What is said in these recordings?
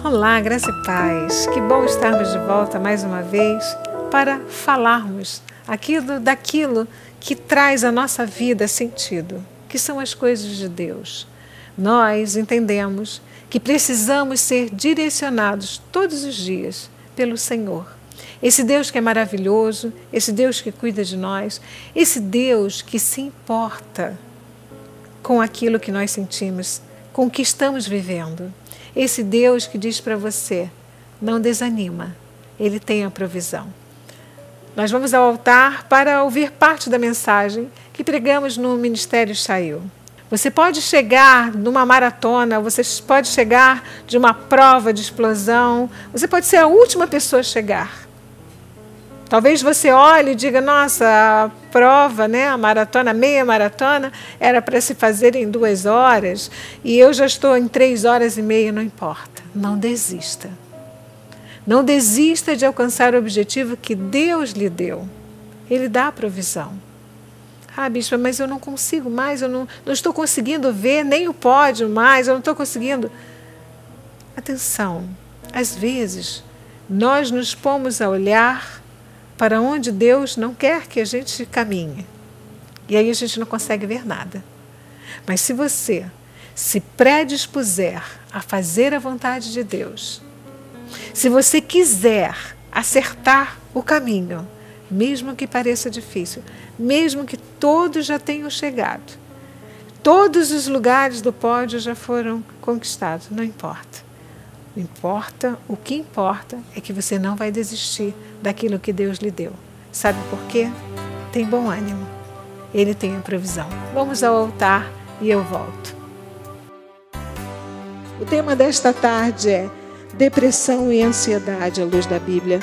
Olá, graça e paz. Que bom estarmos de volta mais uma vez para falarmos daquilo que traz à nossa vida sentido, que são as coisas de Deus. Nós entendemos que precisamos ser direcionados todos os dias pelo Senhor. Esse Deus que é maravilhoso, esse Deus que cuida de nós, esse Deus que se importa com aquilo que nós sentimos, com o que estamos vivendo. Esse Deus que diz para você, não desanima, Ele tem a provisão. Nós vamos ao altar para ouvir parte da mensagem que pregamos no Ministério Chail. Você pode chegar numa maratona, você pode chegar de uma prova de explosão, você pode ser a última pessoa a chegar. Talvez você olhe e diga, nossa, a prova, a maratona, a meia maratona, era para se fazer em 2 horas e eu já estou em 3 horas e meia, não importa. Não desista. Não desista de alcançar o objetivo que Deus lhe deu. Ele dá a provisão. Ah, bispa, mas eu não consigo mais, eu não estou conseguindo ver nem o pódio mais, eu não estou conseguindo. Atenção, às vezes nós nos pomos a olhar para onde Deus não quer que a gente caminhe. E aí a gente não consegue ver nada. Mas se você se predispuser a fazer a vontade de Deus, se você quiser acertar o caminho, mesmo que pareça difícil, mesmo que todos já tenham chegado, todos os lugares do pódio já foram conquistados, não importa. O que importa é que você não vai desistir daquilo que Deus lhe deu. Sabe por quê? Tem bom ânimo. Ele tem a provisão. Vamos ao altar e eu volto. O tema desta tarde é depressão e ansiedade à luz da Bíblia.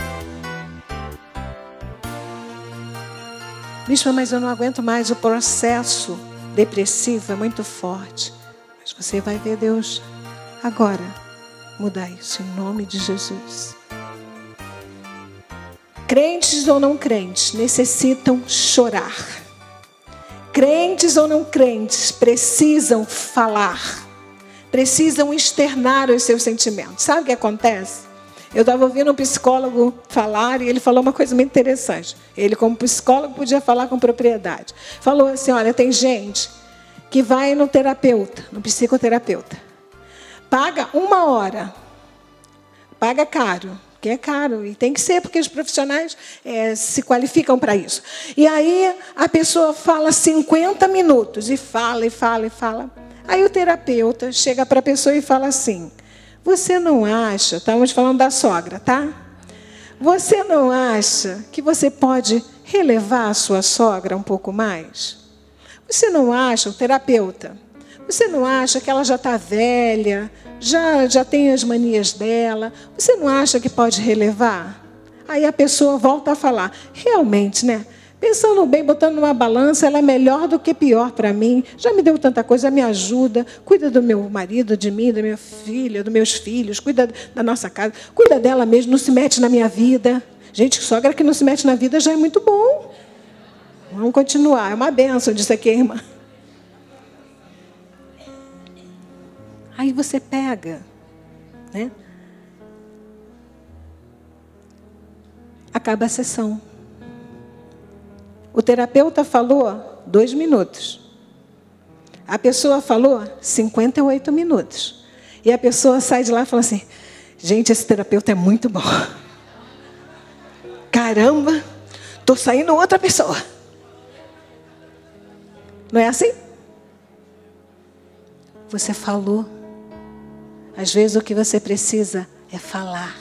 Bispa, mas eu não aguento mais, o processo depressivo é muito forte. Mas você vai ver Deus agora mudar isso em nome de Jesus. Crentes ou não crentes necessitam chorar. Crentes ou não crentes precisam falar. Precisam externar os seus sentimentos. Sabe o que acontece? Eu estava ouvindo um psicólogo falar e ele falou uma coisa muito interessante. Ele, como psicólogo, podia falar com propriedade. Falou assim, olha, tem gente que vai no terapeuta, no psicoterapeuta. Paga 1 hora. Paga caro, que é caro. E tem que ser, porque os profissionais se qualificam para isso. E aí a pessoa fala 50 minutos e fala, e fala, e fala. Aí o terapeuta chega para a pessoa e fala assim, você não acha, estamos falando da sogra, tá? Você não acha que você pode relevar a sua sogra um pouco mais? Você não acha, o terapeuta, você não acha que ela já está velha, já tem as manias dela? Você não acha que pode relevar? Aí a pessoa volta a falar, realmente, pensando bem, botando numa balança, ela é melhor do que pior para mim. Já me deu tanta coisa, me ajuda, cuida do meu marido, de mim, da minha filha, dos meus filhos, cuida da nossa casa, cuida dela mesmo, não se mete na minha vida. Gente, sogra que não se mete na vida já é muito bom. Vamos continuar, é uma bênção disso aqui, irmã. Aí você pega, acaba a sessão. O terapeuta falou 2 minutos. A pessoa falou 58 minutos. E a pessoa sai de lá e fala assim, gente, esse terapeuta é muito bom. Caramba, estou saindo outra pessoa. Não é assim? Você falou. Às vezes o que você precisa é falar.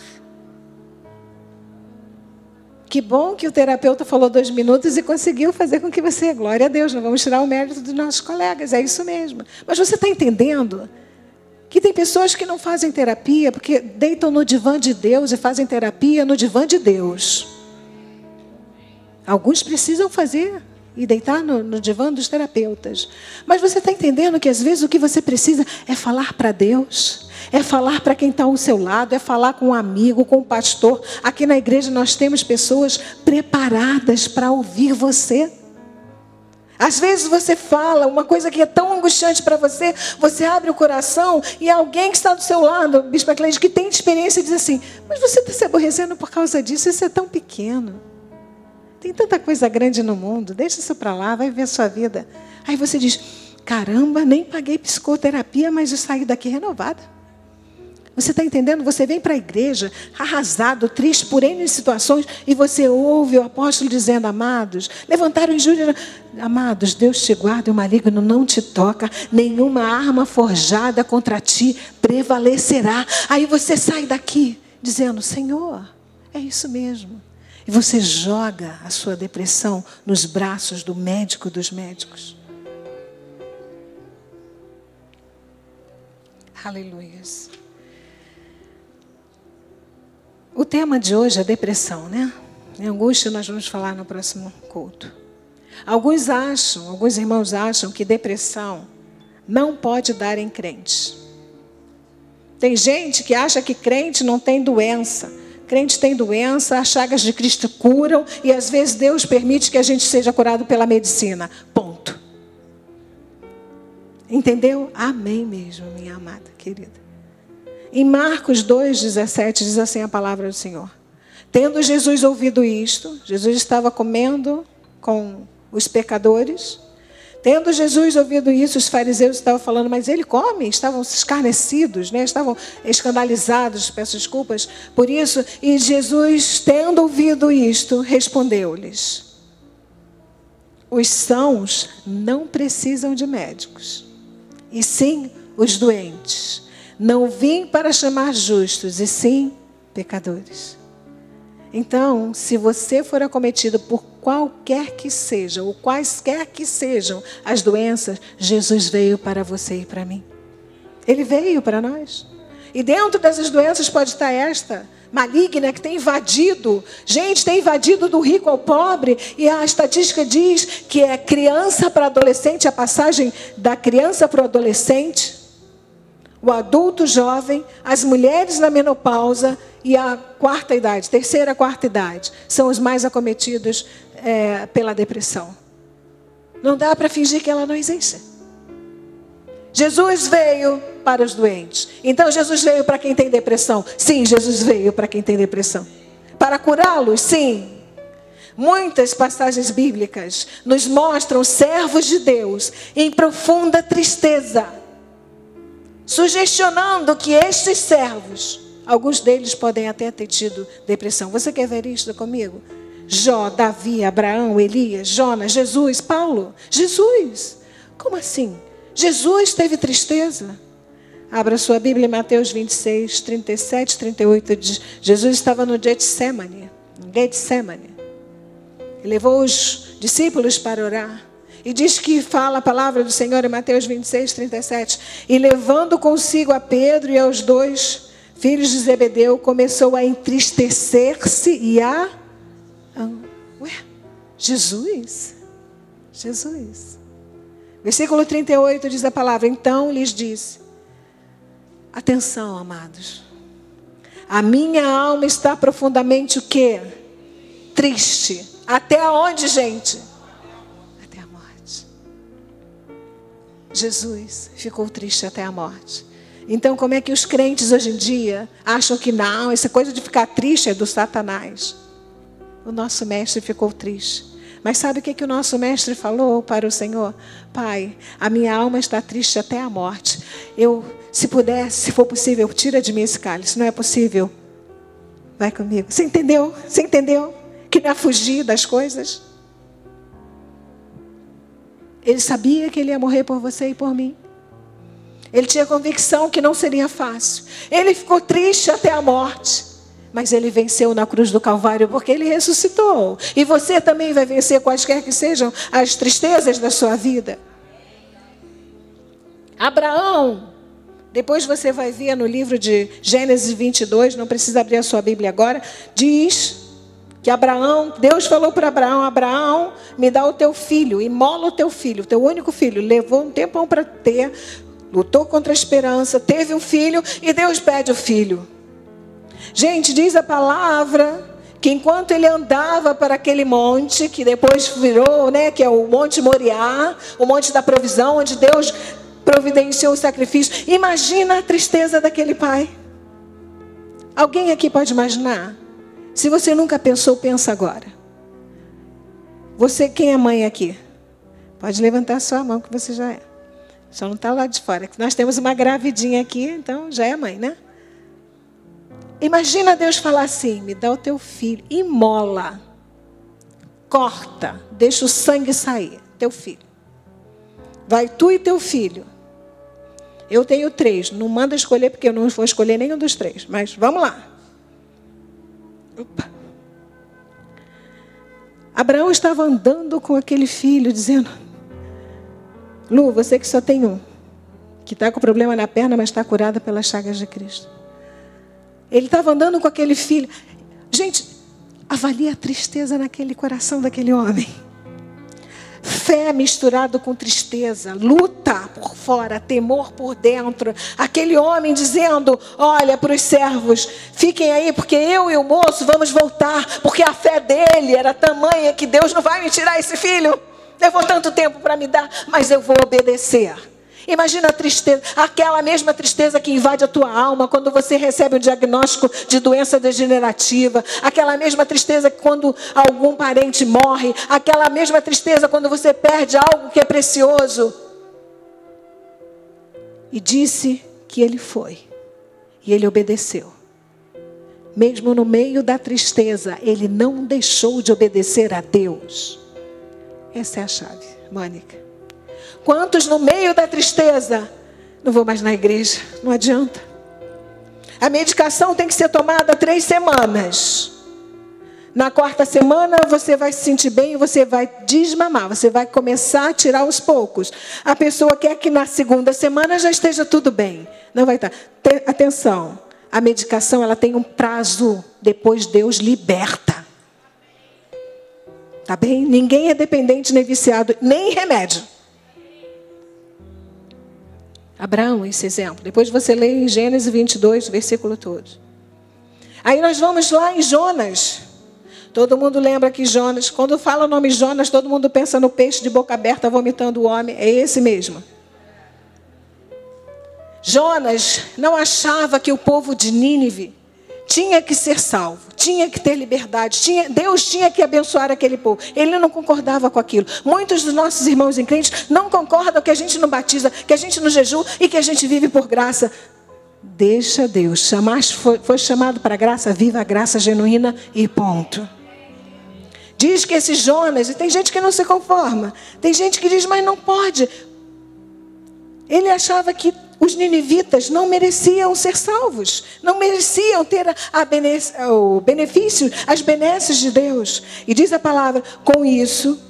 Que bom que o terapeuta falou 2 minutos e conseguiu fazer com que você, glória a Deus, não vamos tirar o mérito dos nossos colegas, é isso mesmo. Mas você está entendendo que tem pessoas que não fazem terapia porque deitam no divã de Deus e fazem terapia no divã de Deus. Alguns precisam fazer e deitar no divã dos terapeutas. Mas você está entendendo que às vezes o que você precisa é falar para Deus, é falar para quem está ao seu lado, é falar com um amigo, com um pastor. Aqui na igreja nós temos pessoas preparadas para ouvir você. Às vezes você fala uma coisa que é tão angustiante para você, você abre o coração e alguém que está do seu lado, Bispa Cleide, que tem experiência, diz assim: mas você está se aborrecendo por causa disso, isso é tão pequeno. Tem tanta coisa grande no mundo, deixa isso para lá, vai ver a sua vida. Aí você diz: caramba, nem paguei psicoterapia, mas eu saí daqui renovada. Você está entendendo? Você vem para a igreja arrasado, triste por N situações, e você ouve o apóstolo dizendo: amados, levantaram injúria. Amados, Deus te guarda e o maligno não te toca, nenhuma arma forjada contra ti prevalecerá. Aí você sai daqui dizendo: Senhor, é isso mesmo. E você joga a sua depressão nos braços do médico dos médicos. Aleluias. O tema de hoje é depressão, né? Angústia nós vamos falar no próximo culto. Alguns irmãos acham que depressão não pode dar em crentes. Tem gente que acha que crente não tem doença. Crente tem doença, as chagas de Cristo curam e às vezes Deus permite que a gente seja curado pela medicina. Ponto. Entendeu? Amém mesmo, minha amada querida. Em Marcos 2,17 diz assim a palavra do Senhor: tendo Jesus ouvido isto, Jesus estava comendo com os pecadores. Tendo Jesus ouvido isso, os fariseus estavam falando: mas ele come? Estavam escarnecidos, né? Estavam escandalizados, peço desculpas por isso. E Jesus, tendo ouvido isto, respondeu-lhes: os sãos não precisam de médicos, e sim os doentes. Não vim para chamar justos, e sim pecadores. Então, se você for acometido por qualquer que seja, ou quaisquer que sejam as doenças, Jesus veio para você e para mim. Ele veio para nós. E dentro dessas doenças pode estar esta maligna que tem invadido. Gente, tem invadido do rico ao pobre. E a estatística diz que é criança para adolescente, a passagem da criança para o adolescente, o adulto jovem, as mulheres na menopausa e a terceira, quarta idade, são os mais acometidos pela depressão. Não dá para fingir que ela não existe. Jesus veio para os doentes. Então Jesus veio para quem tem depressão? Sim, Jesus veio para quem tem depressão. Para curá-los? Sim. Muitas passagens bíblicas nos mostram servos de Deus em profunda tristeza, sugestionando que estes servos, alguns deles podem até ter tido depressão. Você quer ver isso comigo? Jó, Davi, Abraão, Elias, Jonas, Jesus, Paulo. Jesus. Como assim? Jesus teve tristeza. Abra sua Bíblia em Mateus 26, 37, 38. Diz: Jesus estava no Getsemane. Ele levou os discípulos para orar. E diz que fala a palavra do Senhor em Mateus 26, 37. E levando consigo a Pedro e aos 2 filhos de Zebedeu, começou a entristecer-se e a... Jesus. Versículo 38 diz a palavra: então lhes disse: atenção, amados. A minha alma está profundamente o quê? Triste. Até onde, gente? Jesus ficou triste até a morte. Então, como é que os crentes hoje em dia acham que não, essa coisa de ficar triste é do Satanás? O nosso mestre ficou triste. Mas sabe o que o nosso mestre falou para o Senhor? Pai, a minha alma está triste até a morte. Se puder, se for possível, tira de mim esse cálice. Não é possível? Vai comigo. Você entendeu? Você entendeu? Que não é fugir das coisas? Ele sabia que ele ia morrer por você e por mim. Ele tinha convicção que não seria fácil. Ele ficou triste até a morte. Mas ele venceu na cruz do Calvário porque ele ressuscitou. E você também vai vencer quaisquer que sejam as tristezas da sua vida. Abraão, depois você vai ver no livro de Gênesis 22, não precisa abrir a sua Bíblia agora, diz que Abraão, Deus falou para Abraão: Abraão, me dá o teu filho, imola o teu filho, o teu único filho. Levou um tempão para ter, lutou contra a esperança, teve um filho e Deus pede o filho. Gente, diz a palavra que enquanto ele andava para aquele monte, que depois virou, que é o Monte Moriá, o Monte da Provisão, onde Deus providenciou o sacrifício. Imagina a tristeza daquele pai. Alguém aqui pode imaginar? Se você nunca pensou, pensa agora. Você, quem é mãe aqui? Pode levantar a sua mão que você já é. Só não está lá de fora. Nós temos uma gravidinha aqui, então já é mãe, né? Imagina Deus falar assim: me dá o teu filho, imola, corta, deixa o sangue sair, teu filho. Vai tu e teu filho. Eu tenho 3, não manda escolher porque eu não vou escolher nenhum dos 3, mas vamos lá. Opa. Abraão estava andando com aquele filho, dizendo: Lu, você que só tem um, que está com problema na perna, mas está curada pelas chagas de Cristo. Ele estava andando com aquele filho. Gente, avalie a tristeza naquele coração daquele homem. Fé misturado com tristeza, luta por fora, temor por dentro. Aquele homem dizendo: olha para os servos, fiquem aí porque eu e o moço vamos voltar. Porque a fé dele era tamanha que Deus não vai me tirar esse filho. Levou tanto tempo para me dar, mas eu vou obedecer. Imagina a tristeza, aquela mesma tristeza que invade a tua alma quando você recebe um diagnóstico de doença degenerativa. Aquela mesma tristeza quando algum parente morre. Aquela mesma tristeza quando você perde algo que é precioso. E disse que ele foi. E ele obedeceu. Mesmo no meio da tristeza, ele não deixou de obedecer a Deus. Essa é a chave, Mônica. Quantos no meio da tristeza, não vou mais na igreja, não adianta. A medicação tem que ser tomada 3 semanas. Na 4ª semana você vai se sentir bem e você vai desmamar. Você vai começar a tirar aos poucos. A pessoa quer que na 2ª semana já esteja tudo bem. Não vai estar. Atenção, a medicação ela tem um prazo, depois Deus liberta. Tá bem? Ninguém é dependente nem viciado, nem em remédio. Abraão, esse exemplo. Depois você lê em Gênesis 22, o versículo todo. Aí nós vamos lá em Jonas. Todo mundo lembra que Jonas, quando fala o nome Jonas, todo mundo pensa no peixe de boca aberta vomitando o homem. É esse mesmo. Jonas não achava que o povo de Nínive tinha que ser salvo, tinha que ter liberdade, Deus tinha que abençoar aquele povo. Ele não concordava com aquilo. Muitos dos nossos irmãos em crentes não concordam que a gente não batiza, que a gente não jejua e que a gente vive por graça. Deixa Deus. Foi chamado para a graça, viva a graça genuína e ponto. Diz que esse Jonas, e tem gente que não se conforma, tem gente que diz, mas não pode. Ele achava que os ninivitas não mereciam ser salvos, não mereciam ter o benefício, as benesses de Deus. E diz a palavra, com isso,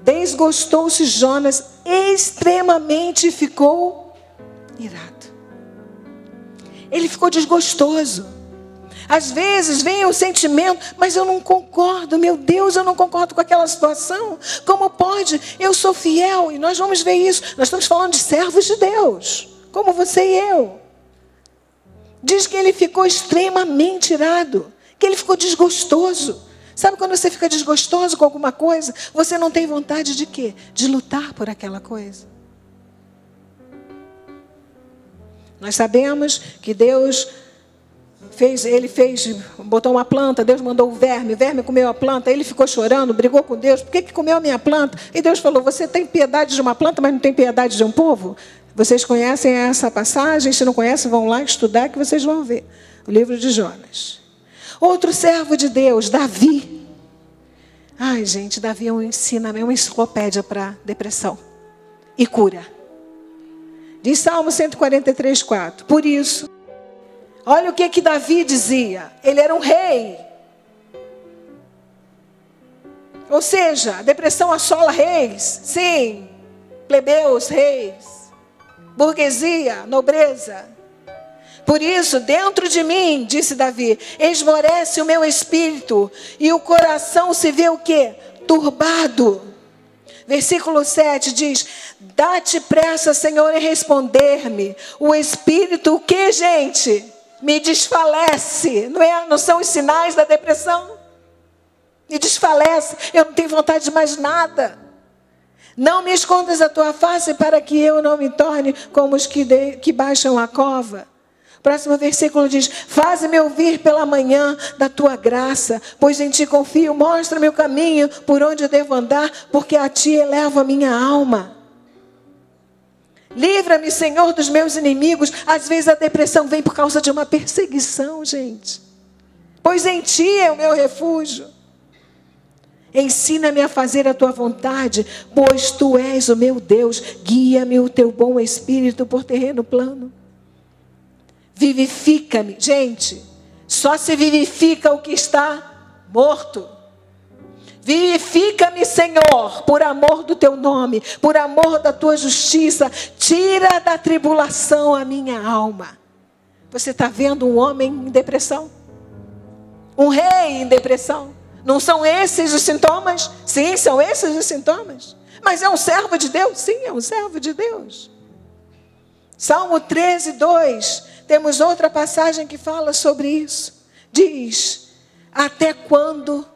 desgostou-se Jonas extremamente e ficou irado. Ele ficou desgostoso. Às vezes vem o sentimento, mas eu não concordo, meu Deus, eu não concordo com aquela situação. Como pode? Eu sou fiel, e nós vamos ver isso. Nós estamos falando de servos de Deus, como você e eu. Diz que ele ficou extremamente irado, que ele ficou desgostoso. Sabe quando você fica desgostoso com alguma coisa, você não tem vontade de quê? De lutar por aquela coisa. Nós sabemos que Deus botou uma planta, Deus mandou o verme comeu a planta, ele ficou chorando, brigou com Deus, por que comeu a minha planta? E Deus falou, você tem piedade de uma planta, mas não tem piedade de um povo? Vocês conhecem essa passagem? Se não conhecem, vão lá estudar que vocês vão ver. O livro de Jonas. Outro servo de Deus, Davi. Ai, gente, Davi é uma enciclopédia para depressão e cura. Diz Salmo 143, 4. Por isso, olha o que Davi dizia. Ele era um rei. Ou seja, a depressão assola reis. Sim, plebeus, reis. Burguesia, nobreza. Por isso, dentro de mim, disse Davi, esmorece o meu espírito e o coração se vê o quê? Turbado. Versículo 7 diz, dá-te pressa, Senhor, em responder-me. O espírito, o que, gente? Me desfalece. Não são os sinais da depressão? Me desfalece, eu não tenho vontade de mais nada. Não me escondas a tua face para que eu não me torne como os que baixam a cova. Próximo versículo diz: faze-me ouvir pela manhã da tua graça, pois em ti confio, mostra-me o caminho por onde eu devo andar, porque a ti elevo a minha alma. Livra-me, Senhor, dos meus inimigos. Às vezes a depressão vem por causa de uma perseguição, gente. Pois em ti é o meu refúgio. Ensina-me a fazer a tua vontade, pois tu és o meu Deus. Guia-me o teu bom espírito por terreno plano. Vivifica-me. Gente, só se vivifica o que está morto. Vivifica-me, Senhor, por amor do teu nome, por amor da tua justiça. Tira da tribulação a minha alma. Você está vendo um homem em depressão? Um rei em depressão? Não são esses os sintomas? Sim, são esses os sintomas. Mas é um servo de Deus? Sim, é um servo de Deus. Salmo 13, 2. Temos outra passagem que fala sobre isso. Diz: até quando,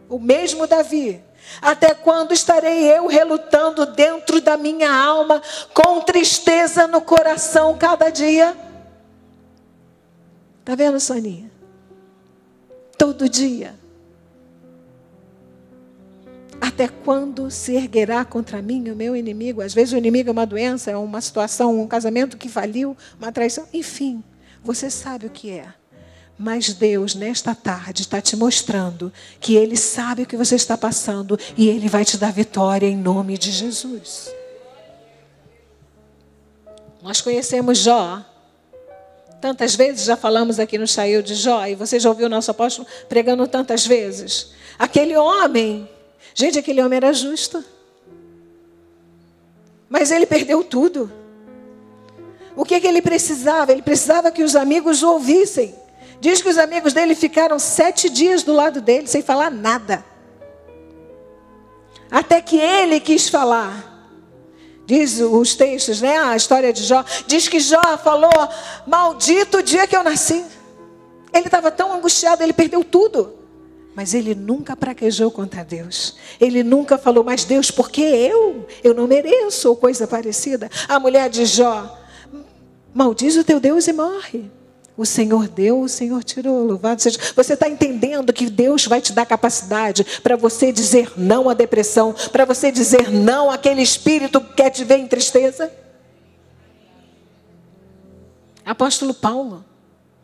o mesmo Davi, até quando estarei eu relutando dentro da minha alma, com tristeza no coração cada dia? Está vendo, Soninha? Todo dia. Até quando se erguerá contra mim o meu inimigo? Às vezes o inimigo é uma doença, é uma situação, um casamento que faliu, uma traição. Enfim, você sabe o que é. Mas Deus, nesta tarde, está te mostrando que Ele sabe o que você está passando e Ele vai te dar vitória em nome de Jesus. Nós conhecemos Jó. Tantas vezes já falamos aqui no Chail de Jó, e você já ouviu o nosso apóstolo pregando tantas vezes. Aquele homem... Gente, aquele homem era justo. Mas ele perdeu tudo. O que ele precisava? Ele precisava que os amigos o ouvissem. Diz que os amigos dele ficaram 7 dias do lado dele, sem falar nada. Até que ele quis falar. Diz os textos, né? A história de Jó. Diz que Jó falou: maldito o dia que eu nasci. Ele estava tão angustiado, ele perdeu tudo. Mas ele nunca praguejou contra Deus. Ele nunca falou: mas Deus, por que eu? Eu não mereço, ou coisa parecida. A mulher de Jó: maldiz o teu Deus e morre. O Senhor deu, o Senhor tirou. Louvado seja. Você está entendendo que Deus vai te dar capacidade para você dizer não à depressão, para você dizer não àquele espírito que quer te ver em tristeza? Apóstolo Paulo,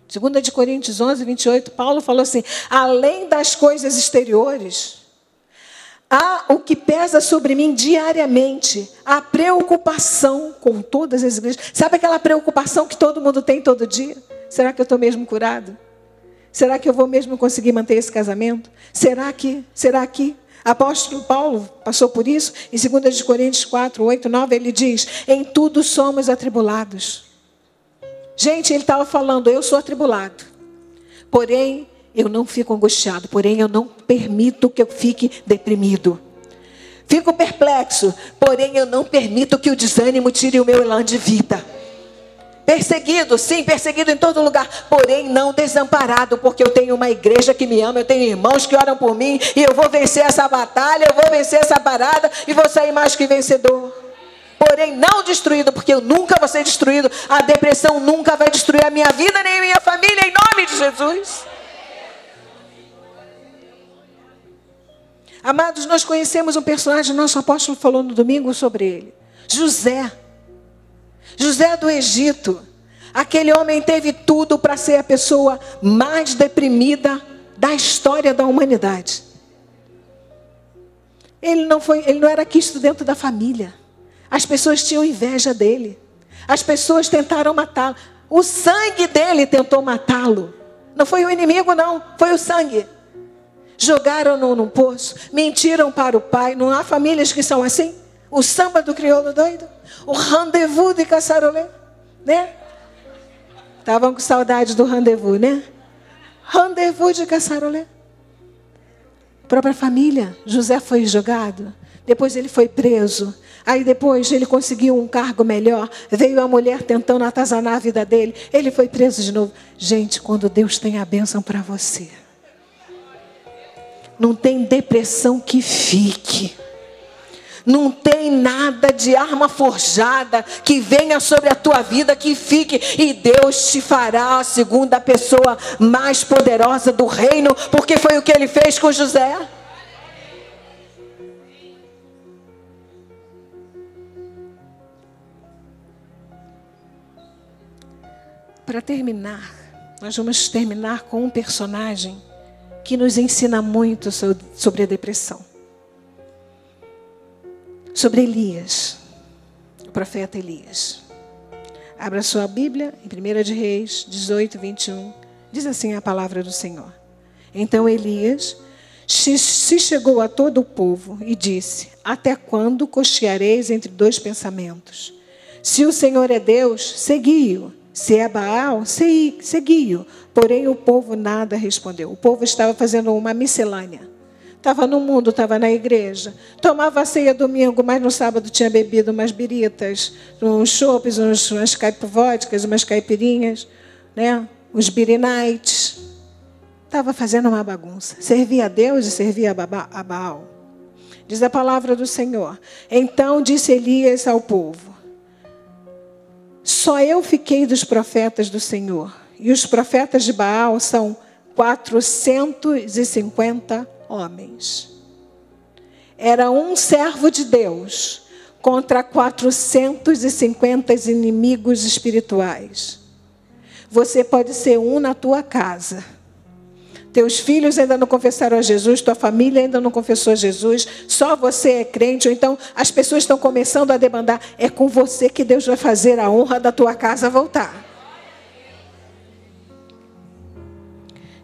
2 de Coríntios 11, 28, Paulo falou assim: além das coisas exteriores, há o que pesa sobre mim diariamente, a preocupação com todas as igrejas. Sabe aquela preocupação que todo mundo tem todo dia? Será que eu estou mesmo curado? Será que eu vou mesmo conseguir manter esse casamento? Será que? Apóstolo Paulo passou por isso. Em 2 de Coríntios 4, 8, 9, ele diz: em tudo somos atribulados. Gente, ele estava falando: eu sou atribulado, porém eu não fico angustiado, porém eu não permito que eu fique deprimido. Fico perplexo, porém eu não permito que o desânimo tire o meu elan de vida. Perseguido, sim, perseguido em todo lugar, porém não desamparado, porque eu tenho uma igreja que me ama, eu tenho irmãos que oram por mim, e eu vou vencer essa batalha, eu vou vencer essa parada, e vou sair mais que vencedor. Porém não destruído, porque eu nunca vou ser destruído. A depressão nunca vai destruir a minha vida, nem a minha família, em nome de Jesus. Amados, nós conhecemos um personagem, nosso apóstolo falou no domingo sobre ele. José. José do Egito. Aquele homem teve tudo para ser a pessoa mais deprimida da história da humanidade. Ele não era quisto dentro da família. As pessoas tinham inveja dele. As pessoas tentaram matá-lo. O sangue dele tentou matá-lo. Não foi o inimigo, não. Foi o sangue. Jogaram-no num poço. Mentiram para o pai. Não há famílias que são assim? O samba do crioulo doido. O rendezvous de caçarolê. Né? Estavam com saudade do rendezvous, né? Rendezvous de caçarolê. Própria família. José foi jogado. Depois ele foi preso. Aí depois ele conseguiu um cargo melhor. Veio a mulher tentando atazanar a vida dele. Ele foi preso de novo. Gente, quando Deus tem a bênção para você, não tem depressão que fique. Não tem nada de arma forjada que venha sobre a tua vida que fique. E Deus te fará a segunda pessoa mais poderosa do reino, porque foi o que Ele fez com José. Para terminar, nós vamos terminar com um personagem que nos ensina muito sobre a depressão. Sobre Elias, o profeta Elias. Abra sua Bíblia em 1 de Reis 18, 21. Diz assim a palavra do Senhor. Então Elias se chegou a todo o povo e disse: até quando cocheareis entre dois pensamentos? Se o Senhor é Deus, segui-o. Se é Baal, segui-o. Porém o povo nada respondeu. O povo estava fazendo uma miscelânea. Estava no mundo, estava na igreja. Tomava a ceia domingo, mas no sábado tinha bebido umas biritas, uns chopes, umas caipivódicas, umas caipirinhas, né? Uns birinites. Estava fazendo uma bagunça. Servia a Deus e servia a Baal. Diz a palavra do Senhor. Então disse Elias ao povo: só eu fiquei dos profetas do Senhor. E os profetas de Baal são 450 homens. Era um servo de Deus contra 450 inimigos espirituais. Você pode ser um na tua casa. Teus filhos ainda não confessaram a Jesus, tua família ainda não confessou a Jesus, só você é crente, ou então as pessoas estão começando a demandar. É com você que Deus vai fazer a honra da tua casa voltar.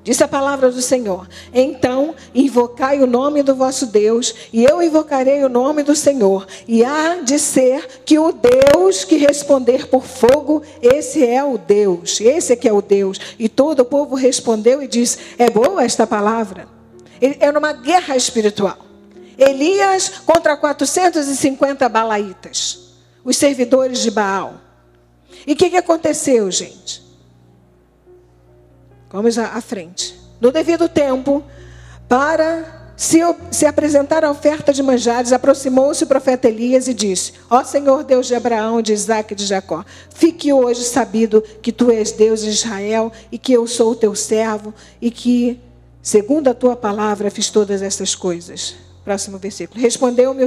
Disse a palavra do Senhor: então invocai o nome do vosso Deus, e eu invocarei o nome do Senhor. E há de ser que o Deus que responder por fogo, esse é o Deus, esse é que é o Deus. E todo o povo respondeu e disse: é boa esta palavra. É numa guerra espiritual. Elias contra 450 balaitas, os servidores de Baal. E o que aconteceu, gente? Vamos à frente. No devido tempo, para se apresentar a oferta de manjares, aproximou-se o profeta Elias e disse: ó Senhor Deus de Abraão, de Isaque e de Jacó, fique hoje sabido que tu és Deus de Israel e que eu sou o teu servo e que, segundo a tua palavra, fiz todas essas coisas. Próximo versículo. Respondeu-me,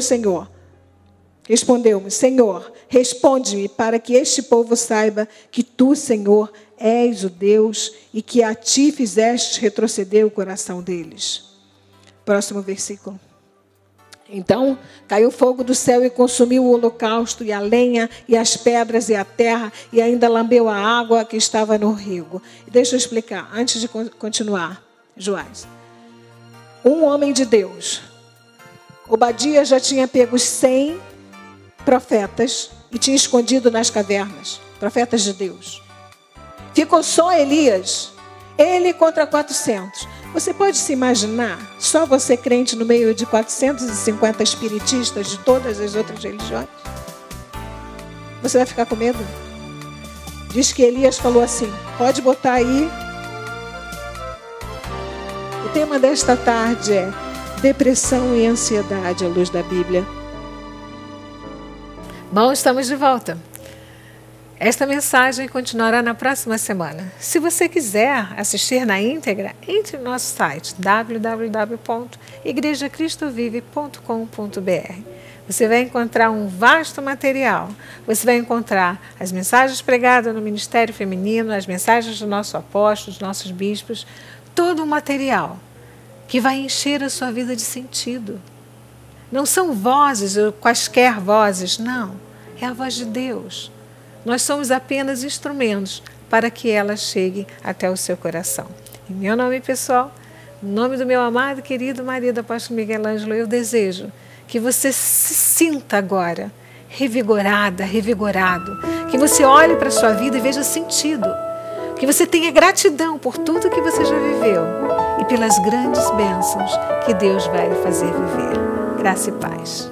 Senhor, responde-me para que este povo saiba que tu, Senhor, és o Deus e que a ti fizeste retroceder o coração deles. Próximo versículo. Então caiu fogo do céu e consumiu o holocausto e a lenha e as pedras e a terra e ainda lambeu a água que estava no rio. Deixa eu explicar, antes de continuar, Joás. Um homem de Deus, Obadias já tinha pego 100 profetas e tinha escondido nas cavernas, profetas de Deus. Ficou só Elias, ele contra 400. Você pode se imaginar, só você crente no meio de 450 espiritistas de todas as outras religiões? Você vai ficar com medo? Diz que Elias falou assim, pode botar aí. O tema desta tarde é depressão e ansiedade à luz da Bíblia. Bom, estamos de volta. Esta mensagem continuará na próxima semana. Se você quiser assistir na íntegra, entre no nosso site www.igrejacristovive.com.br. Você vai encontrar um vasto material. Você vai encontrar as mensagens pregadas no Ministério Feminino, as mensagens do nosso apóstolo, dos nossos bispos, todo o material que vai encher a sua vida de sentido. Não são vozes ou quaisquer vozes, não. É a voz de Deus. Nós somos apenas instrumentos para que ela chegue até o seu coração. Em meu nome pessoal, no nome do meu amado e querido marido apóstolo Miguel Ângelo, eu desejo que você se sinta agora revigorada, revigorado, que você olhe para a sua vida e veja sentido, que você tenha gratidão por tudo que você já viveu e pelas grandes bênçãos que Deus vai lhe fazer viver. Graça e paz.